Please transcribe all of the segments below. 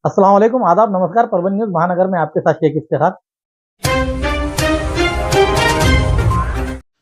अस्सलाम वालेकुम, आदाब, नमस्कार। परभणी न्यूज महानगर में आपके साथ शेख इफ्तिखार।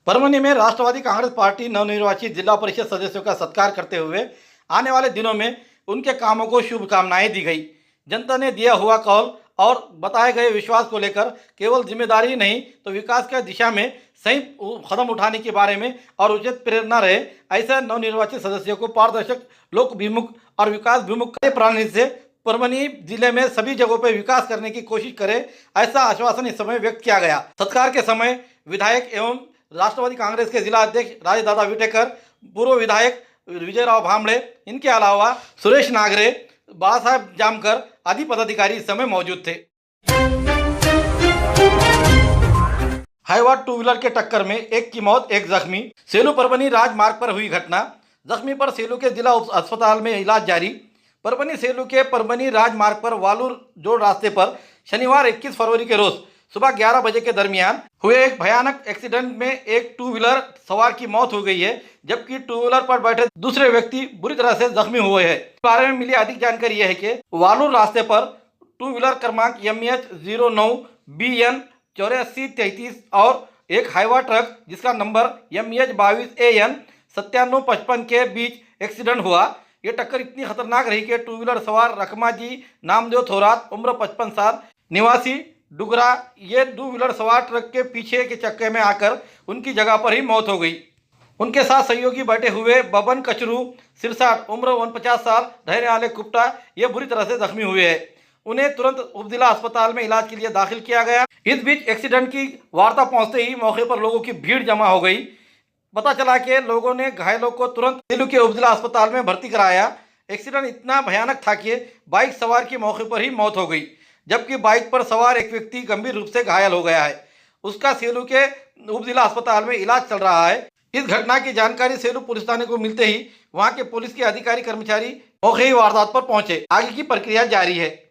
परभणी में राष्ट्रवादी कांग्रेस पार्टी नवनिर्वाचित जिला परिषद सदस्यों का सत्कार करते हुए आने वाले दिनों में उनके कामों को शुभकामनाएं दी गई। जनता ने दिया हुआ कौल और बताए गए विश्वास को लेकर केवल जिम्मेदारी नहीं तो विकास की दिशा में सही कदम उठाने के बारे में और उचित प्रेरणा रहे, ऐसा नवनिर्वाचित सदस्यों को पारदर्शक, लोकभिमुख और विकास विमुख प्रणाली से परभणी जिले में सभी जगहों पर विकास करने की कोशिश करे, ऐसा आश्वासन इस समय व्यक्त किया गया। सत्कार के समय विधायक एवं राष्ट्रवादी कांग्रेस के जिला अध्यक्ष राजेश दादा विटेकर, पूर्व विधायक विजयराव भांबड़े, इनके अलावा सुरेश नागरे, बाला साहब जामकर आदि पदाधिकारी इस समय मौजूद थे। हाईवा टू व्हीलर के टक्कर में एक की मौत, एक जख्मी। सेलू परभणी राजमार्ग पर हुई घटना, जख्मी पर सेलू के जिला अस्पताल में इलाज जारी। परभणी सेलू के परभणी राजमार्ग पर वालूर जोड़ रास्ते पर शनिवार 21 फरवरी के रोज सुबह 11 बजे के दरमियान हुए एक भयानक एक्सीडेंट में एक टू व्हीलर सवार की मौत हो गई है, जबकि टू व्हीलर पर बैठे दूसरे व्यक्ति बुरी तरह से जख्मी हुए हैं। इस बारे में मिली अधिक जानकारी यह है कि वालूर रास्ते पर टू व्हीलर क्रमांक MH 09 BN 8433 और एक हाईवा ट्रक जिसका नंबर MH 22 AN 9755 के बीच एक्सीडेंट हुआ। ये टक्कर इतनी खतरनाक रही कि टू व्हीलर सवार रखमाजी नामदेव थोरात, उम्र 55 साल, निवासी डुगरा, ये टू व्हीलर सवार ट्रक के पीछे के चक्के में आकर उनकी जगह पर ही मौत हो गई। उनके साथ सहयोगी बैठे हुए बबन कचरू सिरसाट, उम्र 49 साल, रहने वाले कुप्टा, ये बुरी तरह से जख्मी हुए हैं। उन्हें तुरंत उपजिला अस्पताल में इलाज के लिए दाखिल किया गया। इस बीच एक्सीडेंट की वार्ता पहुंचते ही मौके पर लोगों की भीड़ जमा हो गई। पता चला कि लोगों ने घायलों को तुरंत सेलू के उपजिला अस्पताल में भर्ती कराया। एक्सीडेंट इतना भयानक था कि बाइक सवार की मौके पर ही मौत हो गई, जबकि बाइक पर सवार एक व्यक्ति गंभीर रूप से घायल हो गया है। उसका सेलू के उपजिला अस्पताल में इलाज चल रहा है। इस घटना की जानकारी सेलू पुलिस थाने को मिलते ही वहां के पुलिस के अधिकारी कर्मचारी मौके वारदात पर पहुंचे। आगे की प्रक्रिया जारी है।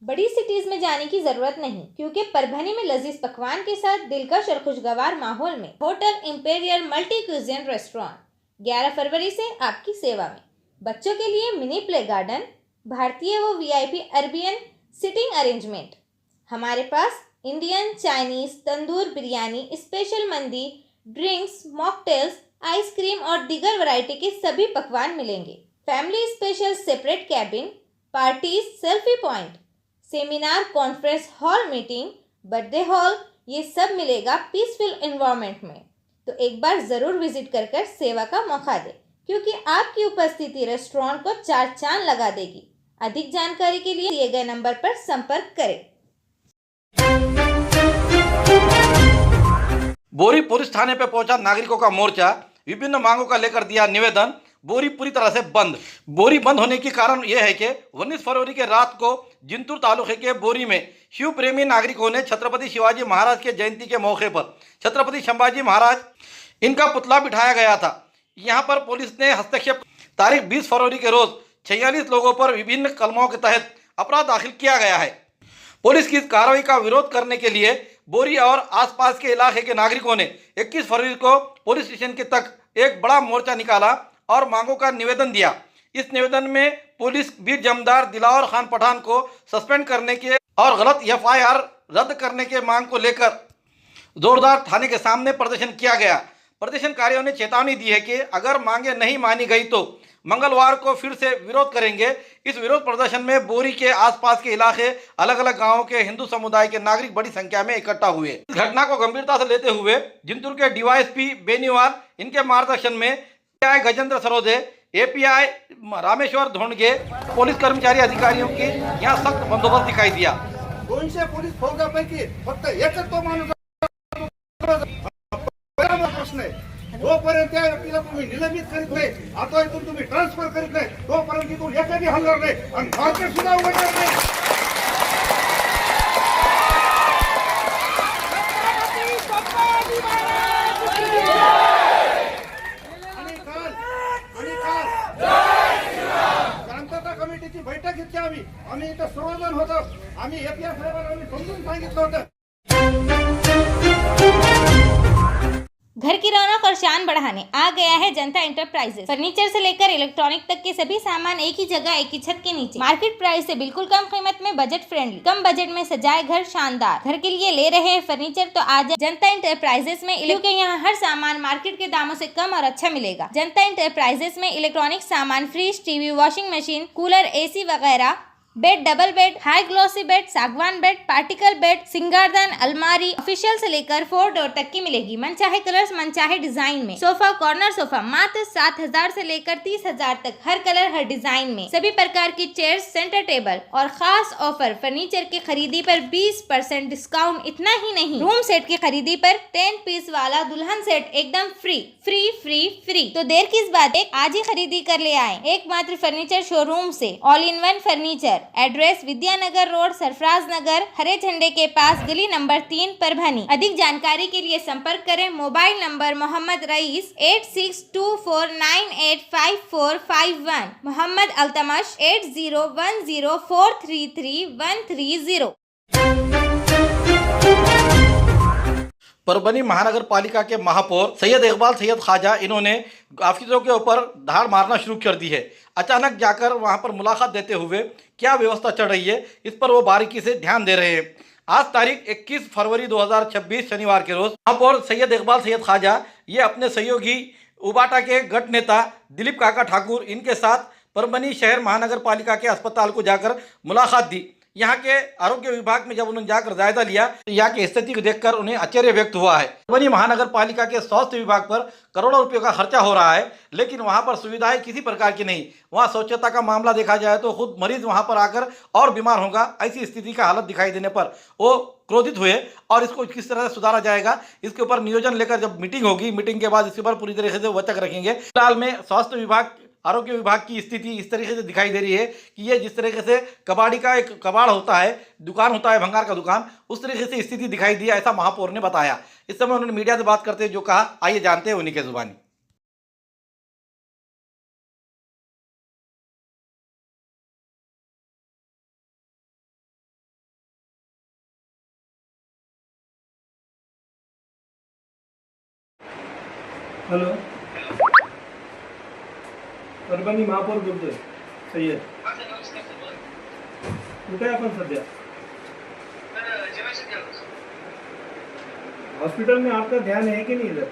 बड़ी सिटीज में जाने की जरूरत नहीं, क्योंकि परभणी में लजीज पकवान के साथ दिलकश और खुशगवार माहौल में hotel imperial multi cuisine restaurant 11 फरवरी से आपकी सेवा में। बच्चों के लिए मिनी प्ले गार्डन, भारतीय व VIP अरबियन सिटिंग अरेंजमेंट। हमारे पास इंडियन, चाइनीज, तंदूर बिरयानी, स्पेशल मंदी, ड्रिंक्स, मॉकटेल्स, आइसक्रीम और दीगर वैरायटी के सभी पकवान मिलेंगे। Family special separate cabin, parties, selfie point, seminar, conference hall, meeting, birthday hall, ये सब मिलेगा पीसफुल एनवायरनमेंट में। तो एक बार ज़रूर विजिट कर सेवा का मौका दें, क्योंकि आपकी उपस्थिति रेस्टोरेंट को 4 चांद लगा देगी। अधिक जानकारी के लिए दिए गए नंबर पर संपर्क करें। बोरी पुलिस थाने पर पहुंचा नागरिकों का मोर्चा, विभिन्न मांगों का लेकर दिया निवेदन। बोरी पूरी तरह से बंद। बोरी बंद होने के कारण यह है कि 19 फरवरी के रात को जिंतूर तालुके के बोरी में शिव प्रेमी नागरिकों ने छत्रपति शिवाजी महाराज के जयंती के मौके पर छत्रपति संभाजी महाराज इनका पुतला बिठाया गया था। यहां पर पुलिस ने हस्तक्षेप। तारीख 20 फरवरी के रोज 46 लोगों पर विभिन्न कलमों के तहत अपराध दाखिल किया गया है। पुलिस की इस कार्रवाई का विरोध करने के लिए बोरी और आसपास के इलाके के नागरिकों ने 21 फरवरी को पुलिस स्टेशन के तक एक बड़ा मोर्चा निकाला और मांगों का निवेदन दिया। इस निवेदन में पुलिस बीर जमदार दिलावर खान पठान को सस्पेंड करने के और गलत FIR रद्द करने के मांग को लेकर जोरदार थाने के सामने प्रदर्शन किया गया। प्रदर्शनकारियों ने चेतावनी दी है कि अगर मांगे नहीं मानी गई तो मंगलवार को फिर से विरोध करेंगे। इस विरोध प्रदर्शन में बोरी के आसपास के इलाके, अलग अलग गांवों के हिंदू समुदाय के नागरिक बड़ी संख्या में इकट्ठा हुए। इस घटना को गंभीरता से लेते हुए जिंतूर के DYSP बेनीवाल, इनके मार्गदर्शन में API Gajendra Sarode, API Rameshwar Dhondge, police कर्मचारी अधिकारियों की यहाँ सख्त बंदोबस्त दिखाई दिया। 200 पोलीस फौजापैकी फक्त एकच तो माणूस प्रश्न आहे। जोपर्यंत त्या व्यक्तीला तुम्ही निलंबित करीत नाही, आता इथून तुम्ही ट्रान्सफर करीत नाही, तोपर्यंत इथून एकही हलणार नाही आणि मार्केट सुद्धा उघडणार नाही। शांतता कमिटीची बैठक घेतली आम्ही इथं सर्वजण होतो। आम्ही API साहेबांना समजून सांगितलं होतं। घर की रौनक और शान बढ़ाने आ गया है जनता इंटरप्राइजेस। फर्नीचर से लेकर इलेक्ट्रॉनिक तक के सभी सामान एक ही जगह, एक ही छत के नीचे, मार्केट प्राइस से बिल्कुल कम कीमत में, बजट फ्रेंडली, कम बजट में सजाए घर शानदार। घर के लिए ले रहे हैं फर्नीचर तो आ जाए जनता इंटरप्राइजेस में, क्योंकि यहाँ हर सामान मार्केट के दामों से कम और अच्छा मिलेगा। जनता इंटरप्राइजेस में इलेक्ट्रॉनिक सामान, fridge, TV, washing machine, cooler, AC वगैरह, bed, double bed, high glossy bed, सागवान बेड, पार्टिकल बेड, सिंगारदान, अलमारी, ऑफिशियल से लेकर 4 डोर तक की मिलेगी। मनचाहे कलर्स, मनचाहे डिजाइन में। सोफा, कॉर्नर सोफा मात्र 7,000 से लेकर 30,000 तक, हर कलर हर डिजाइन में। सभी प्रकार की चेयर्स, सेंटर टेबल और खास ऑफर, फर्नीचर की खरीदी पर 20% डिस्काउंट। इतना ही नहीं, रूम सेट की खरीदी पर 10 पीस वाला दुल्हन सेट एकदम फ्री फ्री फ्री फ्री। तो देर किस बात है, आज ही खरीदी कर ले आए एकमात्र फर्नीचर शोरूम से, all in one furniture. Address Vidyanagar road, Sarfaraz Nagar, हरे झंडे के पास, गली नंबर 3, परभनी। अधिक जानकारी के लिए संपर्क करें। Mobile number Mohammad rice 8624985451, Mohammad Altamash 8010433130। Parbhani महानगर पालिका के महापौर सैयद इकबाल सैयद ख्वाजा, इन्होंने ऑफिसरों के ऊपर धाड़ मारना शुरू कर दी है। अचानक जाकर वहां पर मुलाकात देते हुए क्या व्यवस्था चल रही है, इस पर वो बारीकी से ध्यान दे रहे हैं। आज तारीख 21 फरवरी 2026 शनिवार के रोज महापौर सैयद इकबाल सैयद ख्वाजा ये अपने सहयोगी उबाटा के गट नेता दिलीप काका ठाकुर, इनके साथ परभनी शहर महानगर पालिका के अस्पताल को जाकर मुलाकात दी। यहाँ के आरोग्य विभाग में जब उन्होंने जाकर जायजा लिया तो यहाँ की स्थिति को देखकर उन्हें आश्चर्य व्यक्त हुआ है। परभनी महानगर पालिका के स्वास्थ्य विभाग पर करोड़ों रुपयों का खर्चा हो रहा है, लेकिन वहाँ पर सुविधाएं किसी प्रकार की नहीं। वहाँ स्वच्छता का मामला देखा जाए तो खुद मरीज वहाँ पर आकर और बीमार होगा, ऐसी स्थिति का हालत दिखाई देने पर वो क्रोधित हुए और इसको किस तरह से सुधारा जाएगा इसके ऊपर नियोजन लेकर जब मीटिंग होगी, मीटिंग के बाद इसके ऊपर पूरी तरीके से वचक रखेंगे। फिलहाल में स्वास्थ्य विभाग, आरोग्य विभाग की स्थिति इस तरीके से दिखाई दे रही है कि ये जिस तरीके से कबाड़ी का एक कबाड़ होता है, दुकान होता है, भंगार का दुकान, उस तरीके से स्थिति दिखाई दी, ऐसा महापौर ने बताया। इस समय उन्होंने मीडिया से बात करते हुए जो कहा, आइए जानते हैं उन्हीं के जुबानी। हॅलो, परभणी महापौर बोलतोय सय्यद. कुठे आहे आपण सध्या? हॉस्पिटल में आपका ध्यान है कि नहीं इधर?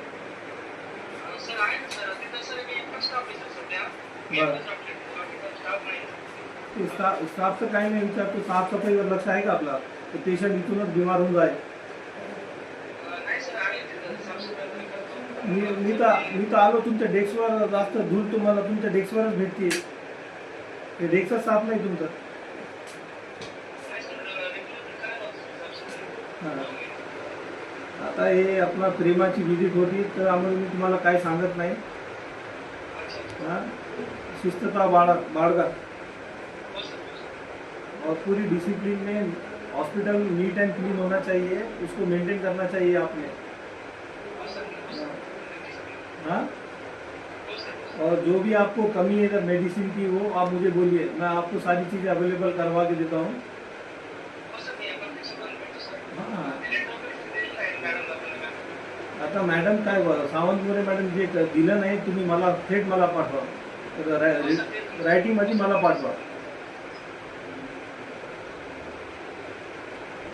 स्टाफ से काही नाही विचारतो, साफ सफाईवर लक्ष आहे का आपला? पेशंट इथूनच बीमार होऊन जाईल. मी तर आलो तुमच्या डेस्कवर, जास्त धूळ तुम्हाला तुमच्या डेस्कवरच भेटते. ते डेस्कच साफ नाही तुमचं. आता हे आपला प्रेमाची विजिट होती तर आम्हाला मी तुम्हाला काय सांगत नाही. शिस्तता बाळगा और पूरी डिसिप्लिन में हॉस्पिटल नीट एंड क्लीन होना चाहिए, उसको मेंटेन करना चाहिए आपने. हाँ, और जो भी आपको कमी है अगर मेडिसिन की वो आप मुझे बोलिए, मैं आपको सारी चीज़ें अवेलेबल करवा के देता हूँ. हाँ, आता मॅडम काय बरं, सावंतमोरे मॅडम जे दिलं नाही तुम्ही मला थेट मला पाठवा, रायटिंगमध्ये मला पाठवा.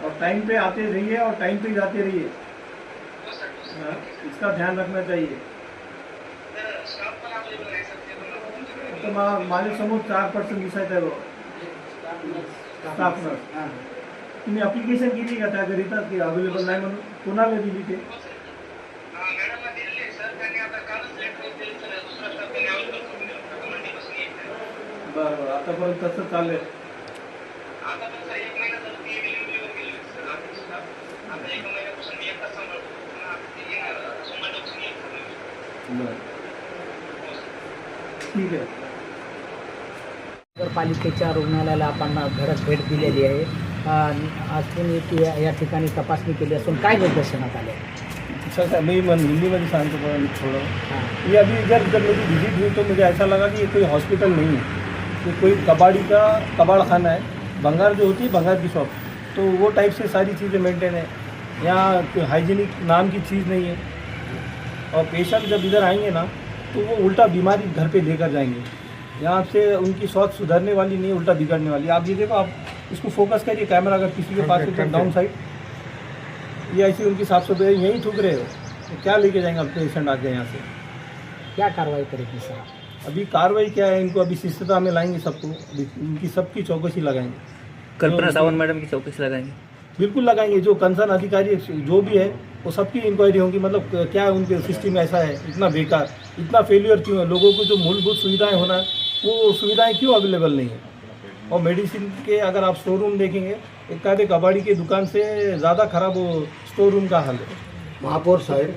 और टाइम पे आते रहिए और टाइम पे जाते रहिए. इसका ध्यान रखना चाहिए. तो माझ्या समोर 4% दिसायचं आहे स्टाफ नर्स. तुम्ही अप्लिकेशन केली का त्याकरिता की अवेलेबल नाही म्हणून? कोणाला दिली ते? बरं, आतापर्यंत तसं चाललंय. ठीक आहे. नगरपालिकेच्या रुग्णालयाला आपण घरात भेट दिलेली आहे. अजून या ठिकाणी तपासणी केली असून काय निर्देशनात आले? सर मैं हिंदी में सांगतो पण थोड़ा. ये अभी जब मेरी विजिट हुई तो मुझे ऐसा लगा कि ये कोई हॉस्पिटल नहीं है, ये कोई कबाड़ खाना है. भंगार जो होती है, भंगार की शॉप, तो वो टाइप से सारी चीज़ें मेंटेन है. यहाँ कोई हाइजीनिक नाम की चीज़ नहीं है. और पेशेंट जब इधर आएंगे ना तो वो उल्टा बीमारी घर पे लेकर जाएंगे। यहाँ से उनकी स्वास्थ्य सुधरने वाली नहीं, उल्टा बिगड़ने वाली। आप ये देखो, आप इसको फोकस करिए कैमरा, अगर किसी के पास है डाउन साइड, ये ऐसी उनकी साफ सफाई यहीं थूक रहे हो तो क्या लेके जाएंगे अब पेशेंट आके यहाँ से? क्या कार्रवाई करेगी सर? अभी कार्रवाई क्या है, इनको अभी शिष्टता में लाएंगे सबको, इनकी सबकी चौकसी लगाएंगे। कल्पना सावंत मैडम की चौकसी लगाएंगे? बिल्कुल लगाएंगे। जो कंसर्न अधिकारी जो भी है वो सबकी इंक्वायरी होगी। मतलब क्या उनके सिस्टम ऐसा है, इतना बेकार, इतना फेलियर क्यों है? लोगों को जो मूलभूत सुविधाएं होना है वो सुविधाएं क्यों अवेलेबल नहीं है? और मेडिसिन के अगर आप स्टोर रूम देखेंगे, एक आधे कबाड़ी की दुकान से ज़्यादा खराब वो स्टोर रूम का हाल आहे. महापौर साहेब,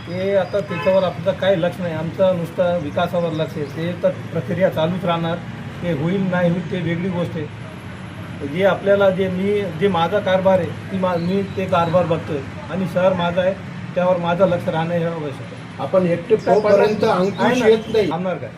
ते आता त्याच्यावर आपलं काही लक्ष नाही. आमचं नुसतं विकासावर लक्ष आहे. ते तर प्रक्रिया चालूच राहणार. ते होईल नाही होईल ते वेगळी गोष्ट आहे. जे आपल्याला जे माझा कारभार आहे मी ते कारभार बघतोय आणि शहर माझं आहे, त्यावर माझं लक्ष राहणं हे आवश्यक आहे. आपण एकटे तोपर्यंत अंकुश येत नाही. थांबणार काय?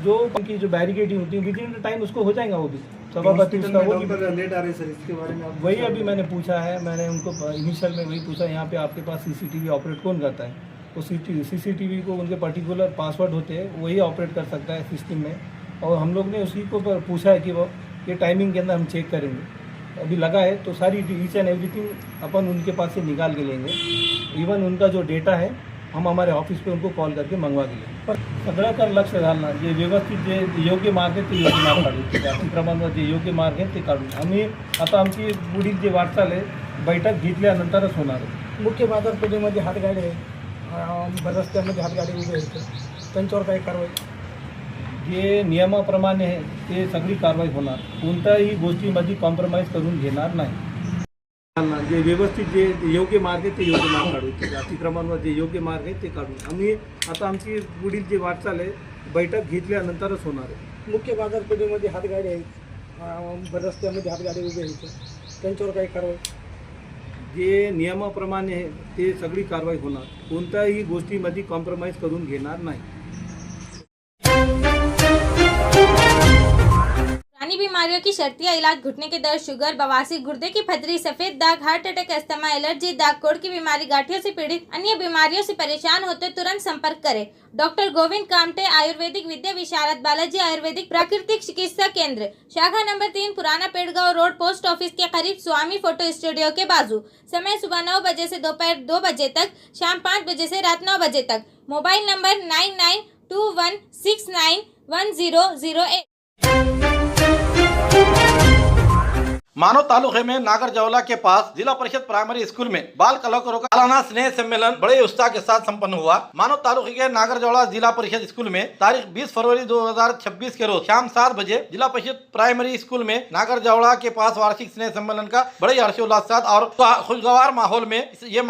जो उनकी जो बैरिकेडिंग होती है विद इन टाइम उसको हो जाएगा. वो भी सभापति उसका वो भी लेट आ रहे सर, इसके बारे में वही अभी मैंने पूछा है. मैंने उनको इनिशियल में वही पूछा, यहाँ पे आपके पास सीसीटीवी ऑपरेट कौन करता है? तो सीसीटीवी को उनके पर्टिकुलर पासवर्ड होते हैं, वही ऑपरेट कर सकता है सिस्टम में. और हम लोग ने उसी को पूछा है कि वो ये टाइमिंग के अंदर हम चेक करेंगे. अभी लगा है तो सारी ईच एंड एवरीथिंग अपन उनके पास से निकाल के लेंगे. इवन उनका जो डेटा है हम हमारे ऑफिस पे उनको कॉल करके मंगवा के लेंगे. पण सगळ्याकडे लक्ष घालणार. जे व्यवस्थित जे योग्य मार्ग आहे ते योग्य मार्ग काढू. अतिक्रमणावर जे योग्य मार्ग आहे ते काढू. आम्ही आता आमची पुढील जे वाटचाल आहे बैठक घेतल्यानंतरच होणार आहे. मुख्य बाजारपेठेमध्ये हातगाडी आहे, रस्त्यामध्ये हातगाडी उभे आहेत, त्यांच्यावर काही कारवाई? जे नियमाप्रमाणे आहे ते सगळी कारवाई होणार. कोणत्याही गोष्टीमध्ये कॉम्प्रोमाइज करून घेणार नाही. जे व्यवस्थित जे योग्य मार्ग आहे ते योग्य मार्ग काढू. अतिक्रमणावर जे योग्य मार्ग आहे ते काढू. आम्ही आता आमची पुढील जे वाटचाल आहे बैठक घेतल्यानंतरच होणार आहे. मुख्य बाजारपेठेमध्ये हातगाडी आहेत, रस्त्यामध्ये हातगाडी उभे आहेत, त्यांच्यावर काही कारवाई? जे नियमाप्रमाणे आहे ते सगळी कारवाई होणार. कोणत्याही गोष्टीमध्ये कॉम्प्रोमाइज करून घेणार नाही. पुरानी बीमारियों की शर्तिया इलाज, घुटने के दर्द, शुगर, बवासीर, गुर्दे की पथरी, सफेद दाग, हार्ट अटैक, अस्थमा, एलर्जी, दाग कोड़ की बीमारी, गांठियों से पीड़ित अन्य बीमारियों से परेशान होते तुरंत संपर्क करें. डॉक्टर गोविंद कामटे, आयुर्वेदिक विद्या विशारद, बालाजी आयुर्वेदिक प्राकृतिक चिकित्सा केंद्र, शाखा नंबर 3, पुराना पेड़गांव रोड, पोस्ट ऑफिस के करीब, स्वामी फोटो स्टूडियो के बाजू. समय सुबह 9 बजे से दोपहर 2 बजे तक, शाम 5 बजे से रात 9 बजे तक. Mobile number 9921691008. मानव तालुके में नागरजौला के पास जिला परिषद प्राइमरी स्कूल में बाल कलाकारों का सालाना स्नेह सम्मेलन बड़े उत्साह के साथ संपन्न हुआ. मानव तालुके के नागरजौला जिला परिषद स्कूल में तारीख 20 फरवरी 2026 के रोज शाम 7 बजे जिला परिषद प्राइमरी स्कूल में नागरजौला के पास वार्षिक स्नेह सम्मेलन का बड़े हर्षोल्लास के साथ और खुशगवार माहौल में ये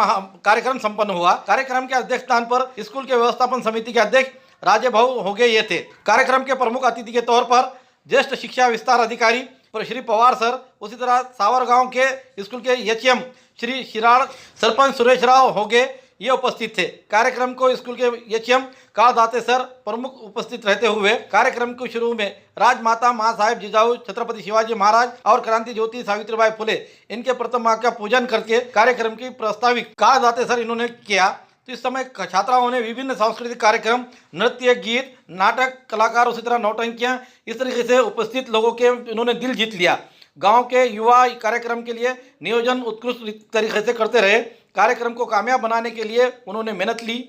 कार्यक्रम संपन्न हुआ. कार्यक्रम के अध्यक्ष स्थान पर स्कूल के व्यवस्थापन समिति के अध्यक्ष राजे भाऊ होगे ये थे. कार्यक्रम के प्रमुख अतिथि के तौर पर ज्येष्ठ शिक्षा विस्तार अधिकारी श्री पवार सर, उसी तरह सावर गांव के स्कूल के एचएम श्री शिराड़, सरपंच सुरेश राव होगे ये उपस्थित थे. कार्यक्रम को स्कूल के एचएम कालदाते सर प्रमुख उपस्थित रहते हुए कार्यक्रम को शुरू में राजमाता माँ साहेब जिजाऊ छत्रपति शिवाजी महाराज और क्रांति ज्योति सावित्रीबाई फुले इनके प्रतिमा का पूजन करके कार्यक्रम की प्रस्ताविक कालदाते सर इन्होंने किया. तो इस समय छात्राओं ने विभिन्न सांस्कृतिक कार्यक्रम, नृत्य, गीत, नाटक, कलाकार, उसी तरह नौटंकियां, इस तरीके से उपस्थित लोगों के इन्होंने दिल जीत लिया. गांव के युवा कार्यक्रम के लिए नियोजन उत्कृष्ट तरीके से करते रहे. कार्यक्रम को कामयाब बनाने के लिए उन्होंने मेहनत ली.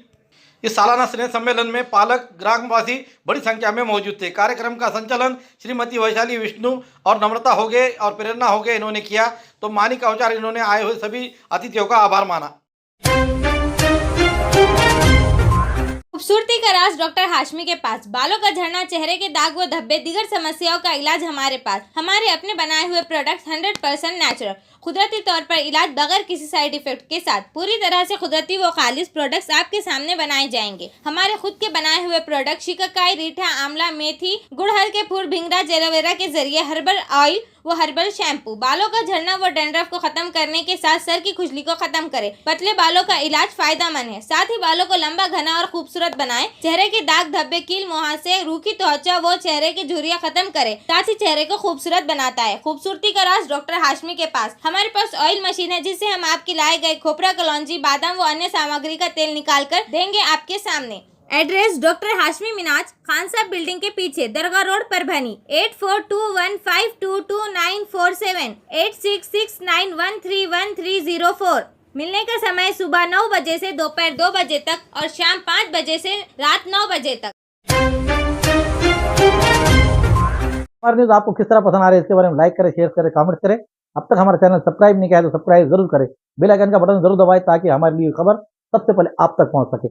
इस सालाना स्नेह सम्मेलन में पालक, ग्रामवासी बड़ी संख्या में मौजूद थे. कार्यक्रम का संचालन श्रीमती वैशाली विष्णु और नम्रता होगे और प्रेरणा होगे इन्होंने किया. तो मानिक औचार इन्होंने आए हुए सभी अतिथियों का आभार माना. खूबसूरती का राज डॉक्टर हाशमी के पास. बालों का झड़ना, चेहरे के दाग व धब्बे, दीगर समस्याओं का इलाज हमारे पास. हमारे अपने बनाए हुए प्रोडक्ट्स 100% नेचुरल, कुदरती तौर पर इलाज बगैर किसी साइड इफेक्ट के साथ. पूरी तरह से कुदरती व खालिश प्रोडक्ट्स आपके सामने बनाए जाएंगे. हमारे खुद के बनाए हुए प्रोडक्ट शिकाकाई, रीठा, आंवला, मेथी, गुड़हल के फूल, भिंगरा, एलोवेरा के जरिए हर्बल ऑयल वो हर्बल शैम्पू बालों का झड़ना व डैंड्रफ को खत्म करने के साथ सर की खुजली को खत्म करे। पतले बालों का इलाज फायदेमंद है, साथ ही बालों को लंबा, घना और खूबसूरत बनाए। चेहरे के दाग धब्बे, कील मुहासे, रूखी त्वचा वो चेहरे की झुर्रियां खत्म करे, साथ ही चेहरे को खूबसूरत बनाता है। खूबसूरती का राज डॉक्टर हाशमी के पास। हमारे पास ऑयल मशीन है जिससे हम आपके लाए गए खोपरा, कलौंजी, बादाम व अन्य सामग्री का तेल निकाल कर देंगे आपके सामने। एड्रेस डॉक्टर हाशमी मिनाज, खान साहब बिल्डिंग के पीछे, दरगाह रोड, परभनी। 8421522947 8669131304। मिलने का समय सुबह 9 बजे से दोपहर 2 बजे तक और शाम 5 बजे से रात 9 बजे तक। हमारी न्यूज़ आपको किस तरह पसंद आ रही है इसके बारे में लाइक करें, शेयर करें, कमेंट करें। अब तक हमारा चैनल सब्सक्राइब नहीं किया है तो सब्सक्राइब जरूर करें, बेल आइकन का बटन जरूर दबाएं ताकि हमारी खबर सबसे पहले आप तक पहुंच सके।